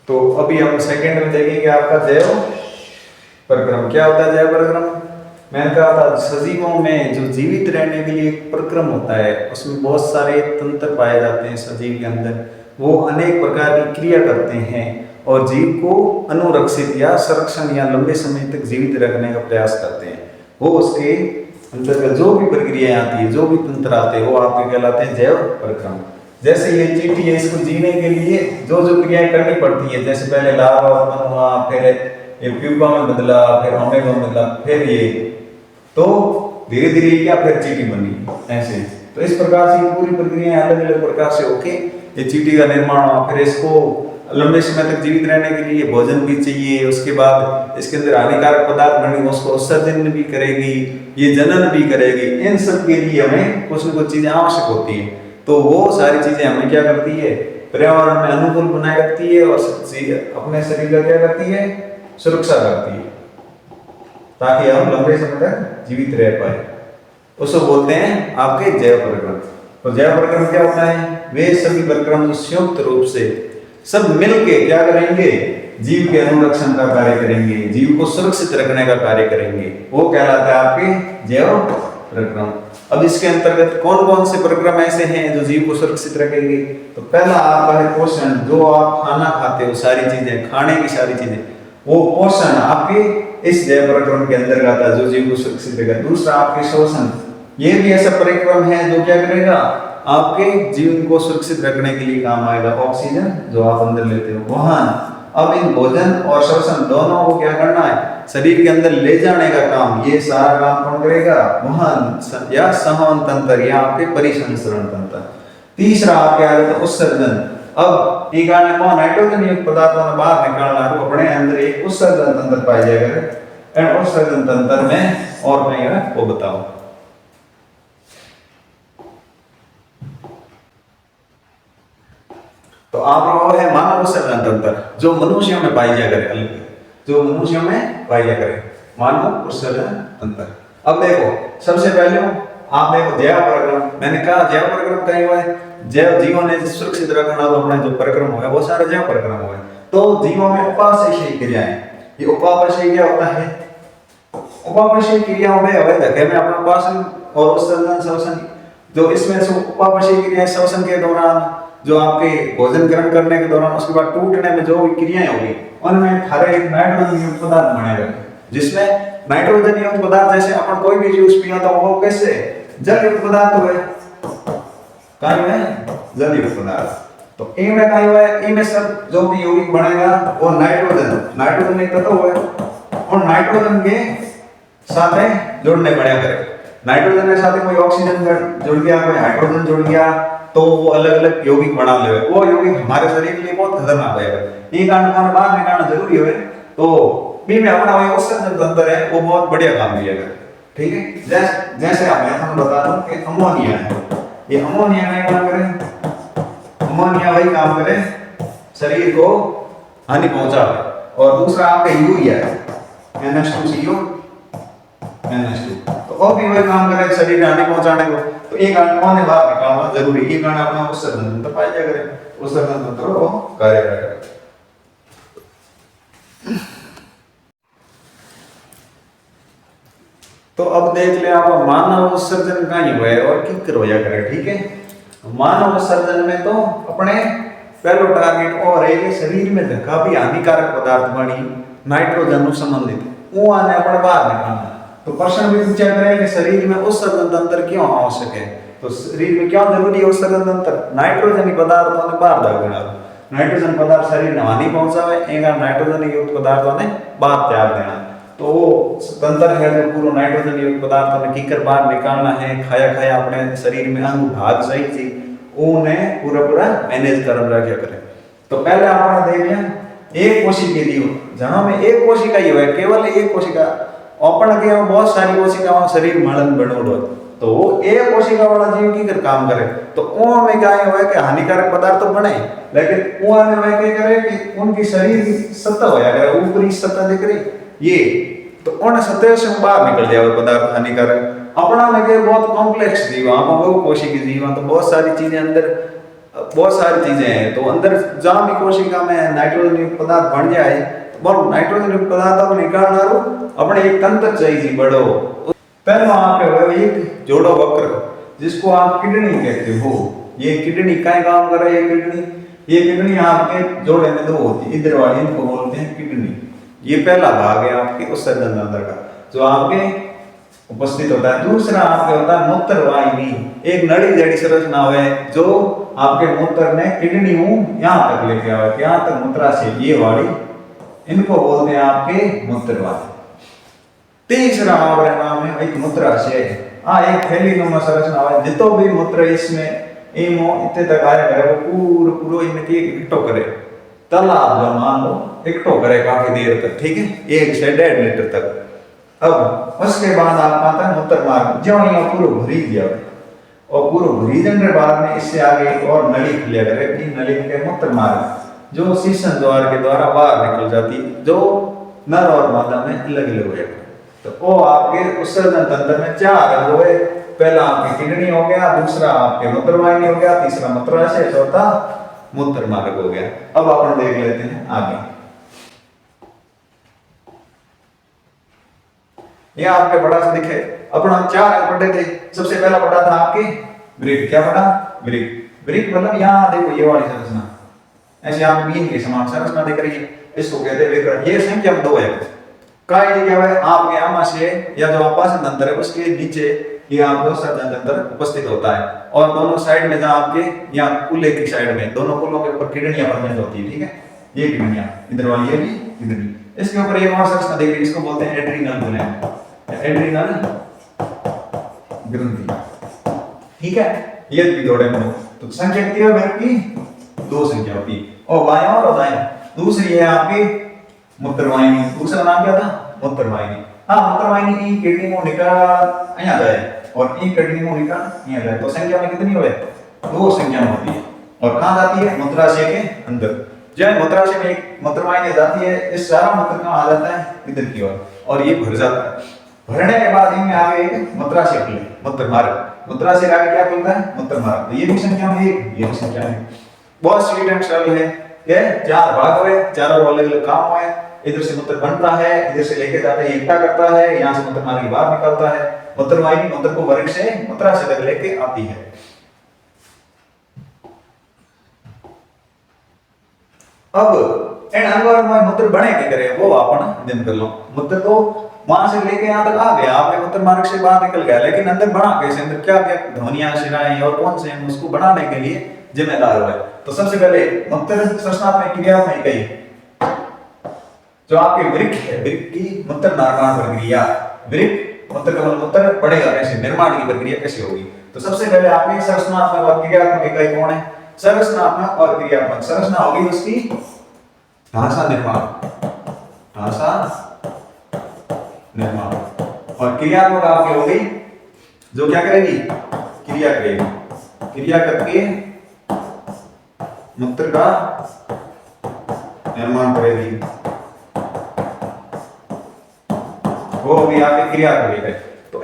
तो अभी हम सेकंड में देखेंगे आपका जैव प्रक्रम। क्या होता है जैव प्रक्रम? मैंने कहा था सजीवों में जो जीवित रहने के लिए एक प्रक्रम होता है, उसमें बहुत सारे तंत्र पाए जाते हैं सजीव के अंदर। वो अनेक प्रकार की क्रिया करते हैं और जीव को अनुरक्षित या संरक्षण या लंबे समय तक जीवित रखने का प्रयास करते हैं। वो उसके अंतर्गत जो भी प्रक्रियाएं आती है, जो भी तंत्र आते हैं, वो आपके कहलाते हैं जैव प्रक्रम। जैसे ये चींटी है, इसको जीने के लिए जो जो क्रियाएं करनी पड़ती है, जैसे पहले लार्वा उत्पन्न हुआ, फिर ये प्यूपा में बदला, फिर ओमेगा में बदला, फिर ये तो धीरे धीरे क्या फिर चींटी बनी ऐसे। तो इस प्रकार से पूरी प्रक्रियाएं अलग अलग प्रकार से होके ये चींटी का निर्माण हुआ। फिर इसको लंबे समय तक जीवित रहने के लिए भोजन भी चाहिए, उसके बाद इसके अंदर हानिकारक पदार्थ बनेंगे, उसको उत्सर्जन भी करेगी, ये जनन भी करेगी। इन सब के लिए हमें कुछ न कुछ चीजें आवश्यक होती है। तो वो सारी चीजें हमें क्या करती है, पर्यावरण में अनुकूल बनाए रखती है और अपने शरीर का क्या करती है, सुरक्षा करती है, ताकि हम लंबे समय तक जीवित रह पाए। उसको बोलते हैं आपके जैव प्रक्रम। तो जैव प्रक्रम क्या होता है? वे सभी प्रक्रम जो संयुक्त रूप से सब मिलके क्या करेंगे, जीव के अनुरक्षण का कार्य करेंगे, जीव को सुरक्षित रखने का कार्य करेंगे, वो कहलाता है आपके जैव प्रक्रम। अब इसके अंतर्गत कौन कौन से प्रक्रम ऐसे हैं जो जीव को सुरक्षित रखेंगे? तो पहला आपका है पोषण। जो आप खाना खाते हो, सारी चीजें खाने की सारी चीजें, वो पोषण आपके इस जैव प्रक्रम के अंदर आता है, जो जीव को सुरक्षित रखेगा। दूसरा आपके श्वसन, ये भी ऐसा प्रक्रम है जो क्या करेगा, आपके जीवन को सुरक्षित रखने के लिए काम आएगा। ऑक्सीजन जो आप अंदर लेते हो। वहन, अब इन भोजन और श्वसन दोनों को क्या करना है, शरीर के अंदर ले जाने का काम, ये सारा काम कौन करेगा? वहन या संवहन तंत्र या आपके परिसंचरण तंत्र। तीसरा आपके आ जाता है उत्सर्जन। अब ये कारण कौन, नाइट्रोजन युक्त पदार्थों को बाहर निकालना, तो अपने अंदर एक उत्सर्जन तंत्र पाया जाएगा। उत्सर्जन तंत्र में और नहीं है वो बताओ। तो आप लोगों है मानव उत्सर्जन तंत्र, जो मनुष्यों में पाई जाया करे, जो मनुष्यों में पाई जाया करे मानव उत्सर्जन तंत्र। अब देखो सबसे पहले आप देखो जैव प्रक्रम। मैंने कहा जैव प्रक्रम कहीं हुआ है, जैव जीवों ने सुरक्षित रखना, तो अपने जो प्रक्रम हुआ है वो सारे जैव प्रक्रम हुए। तो जीवों में उपापचयी क्रियाएं, ये उपापचयी क्या होता है? उपापचयी क्रियाओं में धक्के में अपना पाचन और उत्सर्जन श्वसन, जो इसमें उपापचयी क्रियाएं श्वसन के दौरान, जो आपके भोजन ग्रहण करने के दौरान, उसके बाद टूटने में जो क्रियाएं होगी, उनमें हरे नाइट्रोजन युक्त पदार्थ बनेगा, जिसमें नाइट्रोजन युक्त पदार्थ जैसे अपन कोई भी जूस पिया तो वो कैसे जल युक्त पदार्थ हुए, कहीं में जल युक्त पदार्थ। तो ए में कहीं हुआ, ए में सब जो भी यौगिक बनेगा वो नाइट्रोजन एक तत्व हुआ, और नाइट्रोजन के साथ जुड़ने पड़ेगा करे। नाइट्रोजन के साथ कोई ऑक्सीजन जुड़ गया, कोई हाइड्रोजन जुड़ गया, तो वो अलग अलग यौगिक बना ले। वो यौगिक हमारे शरीर के लिए बहुत खतरनाक है, ये कारण बाहर निकालना जरूरी है। तो बी में अपना वही उत्सर्जन तंत्र है, वो बहुत बढ़िया काम किया है। ठीक है, जैसे आप मैं बता दूं कि अमोनिया है, ये अमोनिया का काम करे, अमोनिया वही काम करे शरीर को हानि पहुंचावे। और दूसरा आपका यूरिया है, NH2CO NH2, तो वो भी वही काम करे शरीर को हानि पहुंचाने को। तो एक कारण कौन है बाहर निकालना जरूरी, ये कारण अपना उत्सर्जन तंत्र पाया जाया करे, उत्सर्जन तंत्र वो कार्य करेगा। तो अब देख ले आप मानव उत्सर्जन का ही हुआ है और क्यों करवाया करे। ठीक है, मानव उत्सर्जन में तो अपने पहलो टारगेट और है शरीर में धक्का भी हानिकारक पदार्थ बनी नाइट्रोजन संबंधित वो आने अपने बाहर निकालना। तो प्रश्न भी पूछा करे कि शरीर में उत्सर्जन तंत्र क्यों आवश्यक है, तो शरीर में क्या जरूरी है उत्सर्जन तंत्र? नाइट्रोजन पदार्थों ने बाहर दागना, नाइट्रोजन पदार्थ शरीर में हानि पहुंचावे, एक नाइट्रोजन युक्त पदार्थों ने बाहर त्याग देना। तो वो तंत्र है जो पूरा नाइट्रोजन युक्त पदार्थों ने कीकर बाहर निकालना है। खाया खाया अपने शरीर में अंग भाग सही थी उन्हें पूरा मैनेज कर रखा करे। तो पहले आपने देख लिया एक कोशिका दी, जहां में एक कोशिका ही है, केवल एक कोशिका अपन के बहुत सारी कोशिकाओं शरीर मलन बनोड़ो, तो वो एक कोशिका वाला जीव की कर काम करे। तो वो में क्या है कि हानिकारक पदार्थ तो बने, लेकिन वो में वह क्या करे कि उनकी शरीर की सतह होया करे, ऊपरी सतह दिख रही ये, तो उन सतह से बाहर निकल जाए पदार्थ हानिकारक। अपना में के बहुत कॉम्प्लेक्स जीव, वो कोशिका जीव, तो बहुत सारी चीजें अंदर बहुत सारी चीजें हैं। तो अंदर जहाँ भी कोशिका में नाइट्रोजन युक्त पदार्थ बन जाए तो नाइट्रोजन युक्त पदार्थ निकालना रो अपने एक तंत्र चाहिए बड़ो। पहले वहां पे हो एक जोड़ो वक्र जिसको आप किडनी कहते हो। ये किडनी का काम कर रही है। ये किडनी आपके जोड़े में दो होती है, इधर वाली इनको बोलते हैं किडनी। ये पहला भाग है आपके उत्सर्जन तंत्र का जो आपके उपस्थित होता है। दूसरा आपके होता है मूत्र वाहिनी, एक नली जड़ी संरचना है जो आपके मूत्र में किडनी यहाँ तक लेके आवे, यहाँ तक मूत्राशय ये वाली, इनको बोलते हैं आपके मूत्र वाहिनी। तीसरा और नाम है एक मूत्राशय। एक थैलीनुमा संरचना है, जितो भी मूत्र इसमें इमो इतने तक आया करे वो पूरो इनके इकट्ठो करे। तालाब जो मान लो इकट्ठो करे काफी देर तक, ठीक है, 1 से 1.5 लीटर तक। अब उसके बाद आप आता है मूत्र मार्ग, जो यहाँ पूरा भरी दिया और पूरा भरी देने के बाद में इससे आगे एक और नली खुलिया करे, नली के मूत्र मार्ग जो शीशन द्वार के द्वारा बाहर निकल जाती, जो नर और मादा में अलग अलग हो जाता। तो वो आपके उत्सर्जन तंत्र में 4 अंग हुए। पहला आपकी किडनी हो गया, दूसरा आपके मूत्र वाहिनी हो गया, तीसरा मूत्राशय, चौथा मूत्र मार्ग हो गया। अब अपन देख लेते हैं आगे। ये आपके बड़ा सा दिखे, अपना 4 अंग पढ़े थे। सबसे पहला पढ़ा था आपके वृक्क। क्या पढ़ा? वृक्क। वृक्क मतलब यहाँ देखो ये वाली संरचना, ऐसे आप बीन के समान संरचना दिख रही है, इसको कहते हैं विकर्ण। ये संख्या 2 है। काय क्या है आपके आमाशय या जो आपाशय तंत्र है उसके नीचे ये आपको उत्सर्जन तंत्र उपस्थित होता है। और दोनों साइड में जहाँ आपके यहाँ कुल्ले की साइड में दोनों कुलों के ऊपर किडनियां प्रेजेंट होती है, ठीक है। ये किडनियां इधर वाली, ये भी किडनी। इसके ऊपर एक और संरचना देखिए, इसको बोलते हैं एड्रीनल ग्लैंड, एड्रीनल ग्रंथि, ठीक है। ये भी जोड़े में तो संख्या कितनी है वृक्क की? 2 संख्या होती है। और बाएं और दाएं दूसरी है आपकी मूत्र वाहिनी। दूसरा नाम क्या था? मूत्र वाहिनी। मूत्र वाहिनी की किडनी में निकाल यहाँ जाए और एक किडनी में निकाल यहाँ जाए, तो संख्या में कितनी होए? 2 संख्या में होती है। और कहाँ जाती है? मूत्राशय के अंदर। जब मूत्राशय में एक मूत्र वाहिनी जाती है, इस सारा मूत्र कहाँ आ जाता है? इधर की ओर, और ये भर जाता है। भरने के बाद इनमें आगे एक मूत्राशय खुले, मूत्र मार्ग। मूत्राशय आगे क्या खुलता है? मूत्र मार्ग। तो ये भी संख्या में 1, ये भी संख्या में। बहुत स्वीट एंड सरल है। ये 4 भाग हुए, चारों अलग अलग काम हुए। इधर से मूत्र बनता है, इधर से लेके जाता है, इकट्ठा करता है, यहाँ से मूत्र मार्ग बाहर निकलता है। मूत्र वाहिनी मूत्र को वृक्क से मूत्राशय तक लेके आती है। अब इन अंगों में मूत्र बने के करे वो अपन दिन कर लो। मूत्र तो वहां से लेके यहाँ तक आ गया, आपने मूत्र मार्ग से बाहर निकल गया, लेकिन अंदर बना कैसे? अंदर क्या क्या ध्वनियां, शिराएं और कौन से हैं उसको बनाने के लिए जिम्मेदार हुए। तो सबसे पहले मूत्र संरचनात्मक क्रिया में कही जो आपके वृक्क है, वृक्क की मूत्र निर्माण प्रक्रिया, वृक्क मूत्र कमल मूत्र पड़ेगा कैसे, निर्माण की प्रक्रिया कैसे होगी? तो सबसे पहले आपके संरचनात्मक और क्रियात्मक इकाई कौन है? संरचनात्मक और क्रियात्मक। संरचना होगी उसकी ढांचा निर्माण, ढांचा निर्माण, और क्रियात्मक आपकी हो गई जो क्या करेगी? क्रिया करेगी। क्रिया करके मूत्र का निर्माण करेगी, वो भी आपकी क्रिया करेगी। तो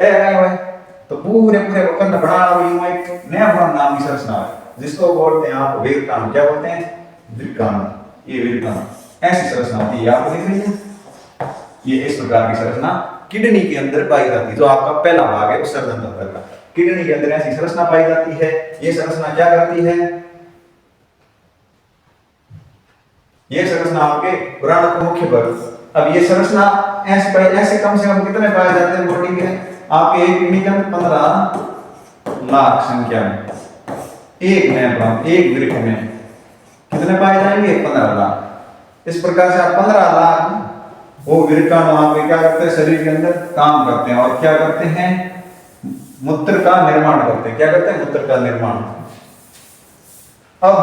तो पूरे पूरे वक्र बना हुई एक नया नाम की संरचना है जिसको बोलते हैं आप वृक्काणु। क्या बोलते हैं? वृक्काणु। ये वृक्काणु ऐसी संरचना होती है, आपको दिख रही है। ये इस प्रकार की संरचना किडनी के अंदर पाई जाती है, जो आपका पहला भाग है उत्सर्जन तंत्र का। किडनी के अंदर ऐसी संरचना पाई जाती है। ये संरचना क्या करती है? ये संरचना आपके व्रण का मुख्य भाग। अब ये संरचना ऐसे कम से कम कितने पाए जाते हैं बॉडी के? आपके एक किडनी के अंदर 15 लाख संख्या में, एक वृक्क में कितने पाए जाएंगे? 15 लाख। इस प्रकार से आप 15 लाख वो वृक्काणु आपके क्या करते हैं? शरीर के अंदर काम करते हैं और क्या करते हैं? मूत्र का निर्माण करते हैं। क्या करते हैं? मूत्र का निर्माण। अब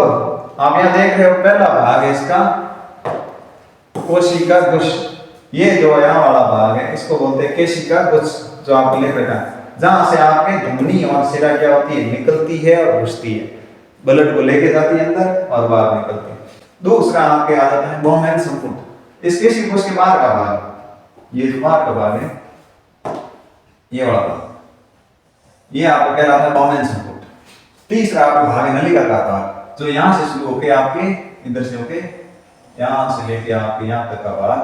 आप यहाँ देख रहे हो पहला भाग है इसका कोशिका गुच्छ। ये जो यहाँ वाला भाग है इसको बोलते हैं केशिका गुच्छ, जो आपको लिख रखा है, जहां से आपके धमनी और शिरा क्या होती है? निकलती है और घुसती है, ब्लड को लेके जाती है अंदर और बाहर निकलती है। दूसरा आपके आ जाता है बोमेन संपुट। इस केशिका गुच्छ के बाहर का भाग, ये जो बाहर का भाग है, ये वाला भाग, ये आपको कहलाता है बोमेन संपुट। तीसरा आपका भाग है नलिका का भाग। जो यहाँ से शुरू होके आपके इधर से होके यहाँ से लेके आपके यहाँ तक का भाग,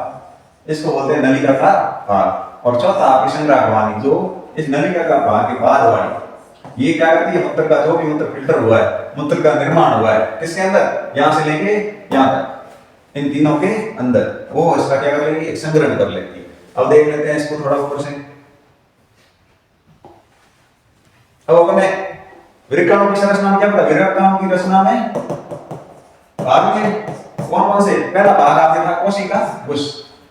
इसको बोलते हैं नलिका का भाग। और चौथा आपकी संग्राहक जो इस नलिका का भाग के बाद वाली, ये क्या करती है, मूत्र का जो भी मूत्र फिल्टर हुआ है, मूत्र का निर्माण हुआ है किसके अंदर, यहाँ से लेके यहाँ तक, इन तीनों के अंदर, वो इसका क्या कर लेगी, एक संग्रहण कर लेगी। अब देख लेते हैं इसको थोड़ा ऊपर से। अब अपने वृक्काणु की संरचना क्या पता, वृक्काणु की रचना में भाग में कौन कौन से, पहला भाग आपने था कोशिका कोश,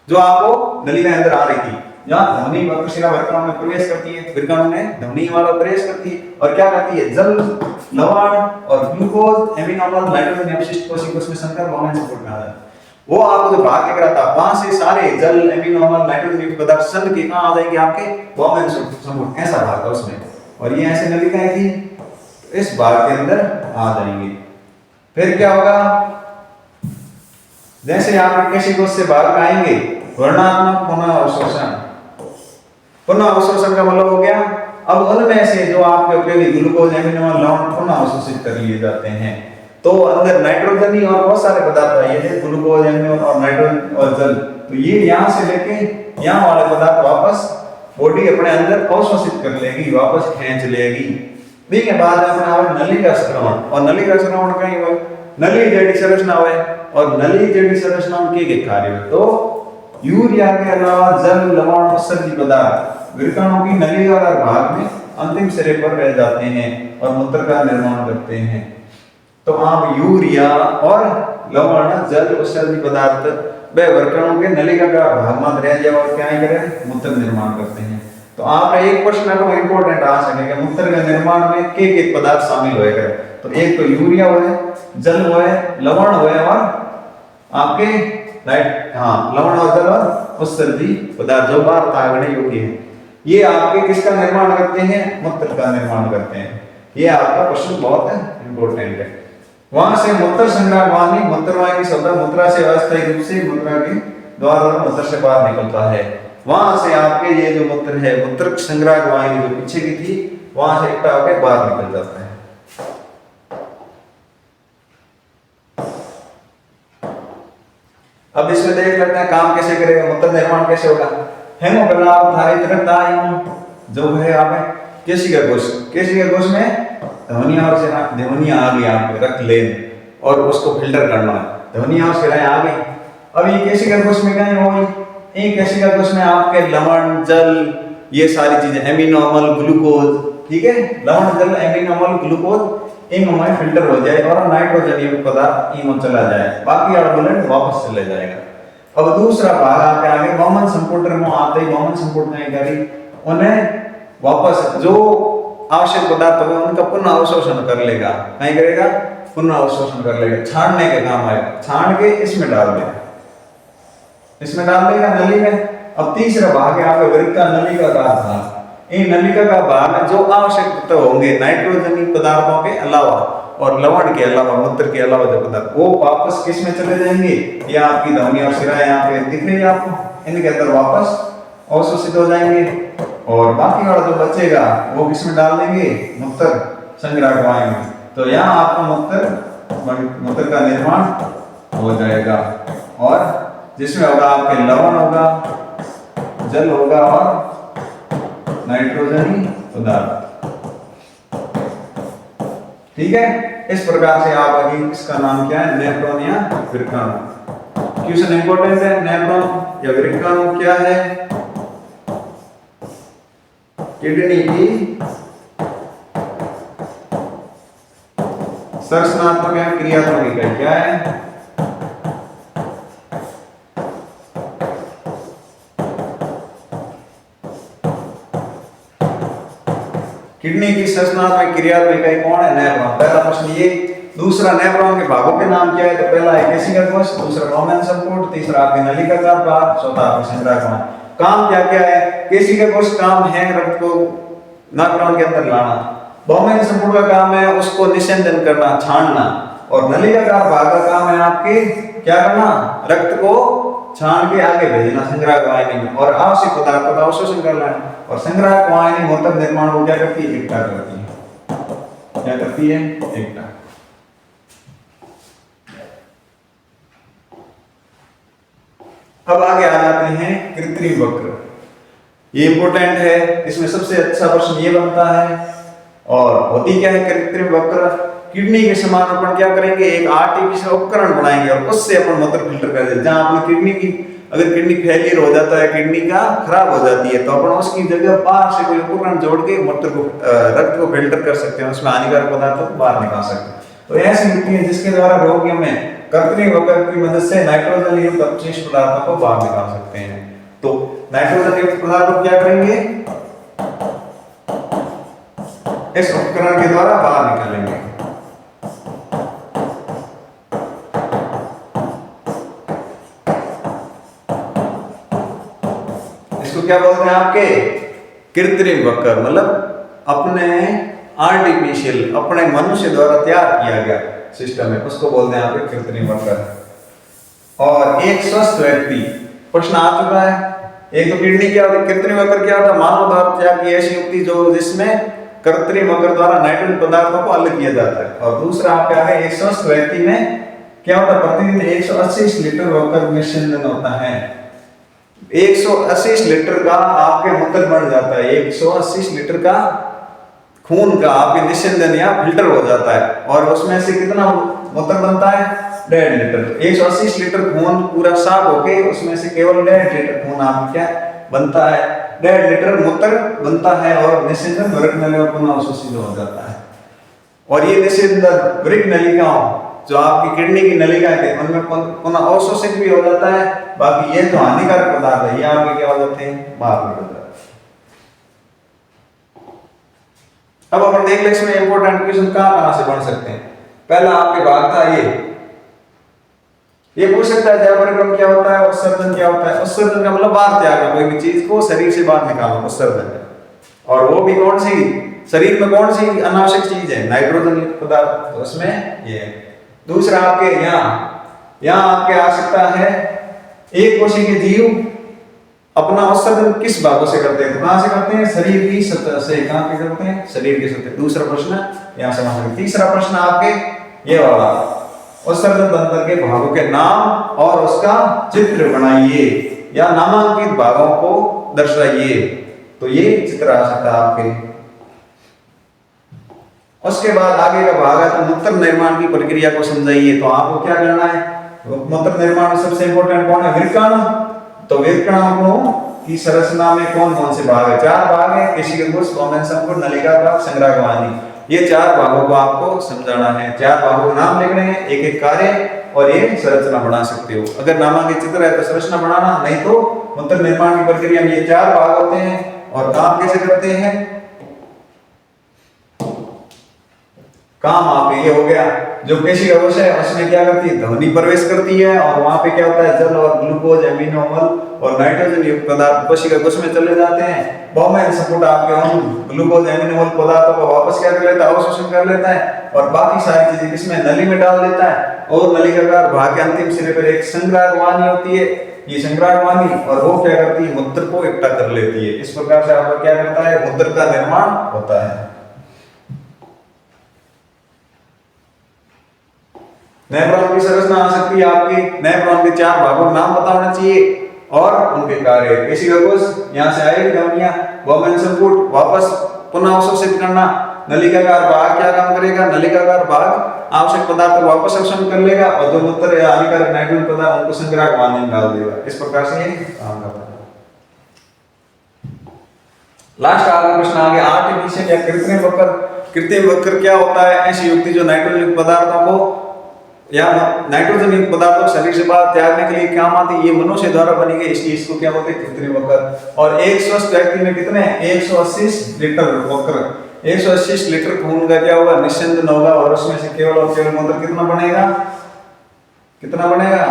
जो आपको नली के अंदर आ रही थी, जहां ध्वनि वक्रशिरा वृक्काणु में प्रवेश करती है, वृक्काणु में ध्वनि वाला प्रवेश करती है और क्या करती है, जल, लवण और ग्लूकोज, एमिनो अम्ल, नाइट्रोजन अपशिष्ट कोशिका में संकर बहुमन सपोर्ट में आ जाता है। वो आपको जो भाग दिख रहा था, वहां से सारे जल, एमिनो अम्ल, नाइट्रोजन युक्त पदार्थ सन के कहां आ जाएंगे, आपके बहुमन सपोर्ट, ऐसा भाग था उसमें, और ये ऐसे नलिकाएं थी, इस भाग के अंदर आ जाएंगे। फिर क्या होगा, जैसे आप किसी कोश से बाहर आएंगे, वर्णात्मक पुनः अवशोषण, पुनः अवशोषण का मतलब हो गया, अब उनमें से जो आपके उपयोगी ग्लूकोज, एमिनो अम्ल, लवण पुनः अवशोषित कर लिए जाते हैं। तो अंदर नाइट्रोजन ही और बहुत सारे पदार्थ आए थे, ग्लूकोज, एमिनो और नाइट्रोजन और जल, तो ये यहाँ से लेके यहाँ वाले पदार्थ वापस बॉडी अपने अंदर अवशोषित कर लेगी, वापस खींच लेगी। ठीक है, बाद में अपना नलिका संक्रमण, और नलिका संक्रमण कहीं हुआ, नली जड़ी संरचना हुआ, और नली जड़ी संरचना के कार्य हुए, तो यूरिया के अलावा जल, लवण, उत्सर्जी पदार्थ वृक्काणु की नलिकाकार भाग में अंतिम सिरे पर रह जाते हैं और मूत्र का निर्माण करते हैं। तो आप यूरिया और लवण, जल, उत्सर्जी पदार्थ वे वृक्काणु के नलिकाकार भाग में रह जाए और क्या करें, मूत्र निर्माण करते हैं। तो आप एक प्रश्न को इंपॉर्टेंट आ सकेगा, मूत्र के निर्माण में के पदार्थ शामिल होएगा, तो एक तो यूरिया हुआ, जल हुआ, लवण हुआ और आपके लवण और जल और उत्सर्जी पदार्थ जो बाहर तागने योग्य है, ये आपके किसका निर्माण करते हैं, मूत्र का निर्माण करते हैं। ये आपका क्वेश्चन बहुत इंपॉर्टेंट है। वहां से मूत्र संग्राहक मूत्रवाहिनी शब्द मूत्रा से अस्थायी रूप से मूत्रा के द्वारा मूत्र से बाहर निकलता है। वहां से आपके ये जो मूत्र है, मूत्र संग्राहक वाहिनी जो पीछे की थी, वहां से इकट्ठा होकर बाहर निकल जाता है। अब इसमें देख लेते हैं काम कैसे करेगा, मूत्र निर्माण कैसे होगा। हेमोग्लोबिन जो है आप केशिका कोश, केशिका कोश में ध्वनिया और ध्वनिया आ गई, आप रख लें और उसको फिल्टर करना है, ध्वनिया और शिराएं आ गई। अब ये केशिका कोश में क्या होगी, एक केशिका कोश में आपके लवण, जल, ये सारी चीजें, एमिनो अम्ल, ग्लूकोज, ठीक है, लवण, जल, एमिनो अम्ल, ग्लूकोज इनमें फिल्टर हो जाए और नाइट्रोजन युक्त पदार्थ इनमें चला जाए, बाकी आर्गुमेंट वापस चले जाएगा। अब दूसरा भाग आपके आगे बहुमन संपुट में आते ही बहुमन संपुट में करी उन्हें वापस जो आवश्यक पदार्थ होगा उनका पुनः अवशोषण कर लेगा, नहीं करेगा, पुनः अवशोषण कर लेगा, छानने के काम आएगा, छान के इसमें डाल देगा, इसमें डाल देगा नली में। अब तीसरा भाग है आपका वृक्का नलिका का भाग, इन नलिका का भाग में जो आवश्यक तत्व होंगे नाइट्रोजनी पदार्थों के अलावा और लवण के अलावा, मूत्र के अलावा जो पदार्थ, वो वापस किस में चले जाएंगे, ये आपकी ध्वनि और शिराएं यहाँ पे दिख रही है आपको, इनके अंदर वापस अवशोषित हो जाएंगे और बाकी वाला जो बचेगा वो किस में डाल देंगे, मूत्र संग्राहक वाहिनी में। तो यहाँ आपका मूत्र का निर्माण हो जाएगा और जिसमें होगा आपके लवण होगा, जल होगा और नाइट्रोजनी पदार्थ। ठीक है, इस प्रकार से आप अभी इसका नाम क्या है, नेफ्रॉन या वृक्काणु। क्वेश्चन इंपॉर्टेंट है, नेफ्रॉन या वृक्काणु क्या है, किडनी की संरचनात्मक या क्रियात्मक इकाई क्या है, किडनी की संरचनात्मक क्रियात्मक इकाई कौन है, नेफ्रॉन। पहला प्रश्न ये। दूसरा, नेफ्रॉन के भागों के नाम क्या है, तो पहला है केशिका कोश, दूसरा बहुमन संपुट, तीसरा आपकी नलिकाकार भाग, चौथा आपकी संग्राहक वाहिनी। काम क्या क्या है, केशिका कोश काम है रक्त को नाभिक के अंदर लाना, बहुमन संपुट का काम है उसको निस्यंदन करना, छानना, और नलिकाकार भाग का काम है आपके क्या करना, रक्त को छान के आगे भेजना संग्राहक वाहिनी में और आवश्यक पदार्थों का अवशोषण कर लेना। और संग्राहक वाहिनी मूत्र निर्माण को क्या करती है, इकट्ठा करती है, क्या करती है, इकट्ठा। अब आगे आ जाते हैं कृत्रिम वक्र। ये इंपॉर्टेंट है, इसमें सबसे अच्छा प्रश्न ये बनता है। और होती क्या है कृत्रिम वक्र? किडनी के समान अपन क्या करेंगे, एक आर्टिफिशियल उपकरण बनाएंगे और उससे अपन मूत्र फिल्टर कर देंगे। जहां अपनी किडनी की अगर किडनी फेलियर हो जाता है, किडनी का खराब हो जाती है, तो अपन उसकी जगह बाहर से कोई उपकरण जोड़ के मूत्र को रक्त को फिल्टर कर सकते हैं, उसमें हानिकारक पदार्थों को बाहर निकाल सकते हैं। तो ऐसी युक्ति है जिसके द्वारा रोगियों में कृत्रिम वक्र की मदद से नाइट्रोजन युक्त अपशिष्ट पदार्थों को बाहर निकाल सकते हैं। तो नाइट्रोजन युक्त पदार्थ को क्या करेंगे, इस उपकरण के द्वारा बाहर निकालेंगे। इसको क्या बोलते हैं आपके, कृत्रिम वक्र, मतलब अपने आर्टिफिशियल, अपने मनुष्य द्वारा तैयार किया गया सिस्टम है, उसको बोलते हैं आपके कृत्रिम वक्र। और एक स्वस्थ व्यक्ति, प्रश्न आ चुका है, एक तो किडनी क्या होती है, कृत्रिम वक्र क्या होता है, मानव द्वारा तैयार की ऐसी युक्ति जो जिसमें कृत्रिम वक्र द्वारा नाइट्रोजन पदार्थों को अलग किया जाता है। और दूसरा आप क्या है, एक स्वस्थ व्यक्ति में क्या होता है, प्रतिदिन 180 लीटर वक्र निस्संदन होता है। 180 लीटर का आपके मूत्र बन जाता है, 180 लीटर का खून का आपके निस्संदन या फिल्टर हो जाता है। और उसमें से कितना मूत्र बनता है, 1.5 लीटर। 180 लीटर खून पूरा साफ होके उसमें से केवल 1.5 लीटर खून आप क्या बनता है, 1.5 लीटर मूत्र बनता है और निस्संदन वृक्क नलिका पुनः अवशोषित हो जाता है। और ये निस्संदन वृक्क नलिकाओं जो आपकी किडनी की नलिका है उनमें पुनः अवशोषित भी हो जाता है। बाकी ये जो हानिकारक पदार्थ है ये आपके क्या हो जाते हैं, बाहर निकल जाते हैं। अब अपन देख ले इसमें इंपॉर्टेंट क्वेश्चन कहां से बन सकते हैं। पहला आपके भाग था ये पूछ सकता है जैव परिक्रम क्या होता है, उत्सर्जन क्या होता है। उत्सर्जन का मतलब बाहर त्यागना, कोई भी चीज को शरीर से बाहर निकालना उत्सर्जन है। और वो भी कौन सी, शरीर में कौन सी अनावश्यक चीज है, नाइट्रोजन युक्त पदार्थ, तो उसमें ये है। दूसरा आपके यहाँ आपके आ सकता है, एक कोशिकीय के जीव अपना उत्सर्जन किस भागों से करते हैं, तो कहां से करते हैं, शरीर की सतह से। कहां के करते हैं, शरीर की सतह। दूसरा प्रश्न यहां से मांगे। तीसरा प्रश्न आपके ये वाला, उत्सर्जन तंत्र के भागों के नाम और उसका चित्र बनाइए या नामांकित भागों को दर्शाइए। तो ये चित्र आ सकता है आपके। उसके बाद आगे का भाग है तो मूत्र निर्माण की प्रक्रिया को समझाइए। तो आपको क्या करना है, मूत्र निर्माण में सबसे इंपॉर्टेंट कौन है, वृक्कण। तो वृक्कणों की संरचना में कौन कौन से भाग है, 4 भाग है, केशिकाकोश, गौमन संकुल, नलिका भाग, संग्राहक। ये 4 भागों को आपको समझाना है। 4 भागों के नाम लिखने हैं, एक एक कार्य और ये संरचना बना सकते हो। अगर नामांकित चित्र है तो संरचना बनाना, नहीं तो मूत्र निर्माण की प्रक्रिया में ये 4 भाग होते हैं। और काम कैसे करते हैं, काम आप ये हो गया, जो केशिकाकोश है उसमें क्या करती है, ध्वनि प्रवेश करती है और वहां पे क्या होता है, जल और ग्लूकोज, एमिनो अम्ल और नाइट्रोजन युक्त पदार्थ कोशिकाकोश में चले जाते हैं। बहुमय संपुट आपके ग्लूकोज, एमिनो अम्ल पदार्थों को वापस क्या कर लेता है, अवशोषण कर लेता है और बाकी सारी चीजें किसमें, नली में डाल देता है। और नलिकाकार भाग के अंतिम सिरे पर एक संग्राहक वाहिनी होती है, ये संग्राहक वाहिनी, और वो क्या करती है, मूत्र को इकट्ठा कर लेती है। इस प्रकार से आपका क्या करता है, मूत्र का निर्माण होता है। नेफ्रॉन की संरचना आ सकती है आपकी। नेफ्रॉन के 4 भागों का नाम पता होना चाहिए और उनके कार्य। केशिकाकोश यहाँ से आएगी ध्वनियां, गौमन संपुट वापस पुनः अवशोषित करना, नलिकाकार भाग क्या काम करेगा, नलिकाकार भाग आवश्यक पदार्थ को वापस अवशोषण कर लेगा और जो मूत्र या हानिकारक नाइट्रोजन पदार्थ उनको संग्राहक वाहिनी में डाल देगा। इस प्रकार से ये काम करता है। लास्ट आगे प्रश्न आ गया, आर्टिफिशियल या कृत्रिम वक्र। कृत्रिम वक्र क्या होता है, ऐसी युक्ति जो नाइट्रोजन पदार्थों को या नाइट्रोजन युक्त पदार्थों शरीर से बाहर त्यागने के लिए काम आती है। ये मनुष्य द्वारा बनी गई, इसलिए इसको क्या बोलते हैं, कृत्रिम वक्र। और एक स्वस्थ व्यक्ति में कितने, 180 लीटर वक्र, 180 लीटर खून का क्या होगा, निस्संदन होगा और उसमें से केवल और केवल मूत्र कितना बनेगा, कितना बनेगा,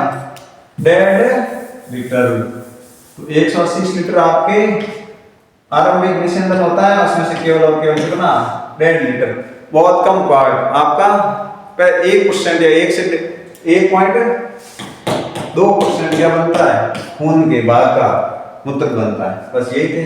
1.5 लीटर। तो 180 लीटर आपके आरंभिक निस्संदन होता है, उसमें से केवल और केवल कितना, 1.5 लीटर। बहुत कम पार्ट आपका 1% या 1 से 1.2% क्या बनता है, खून के भाग का मूत्र बनता है। बस यही थे।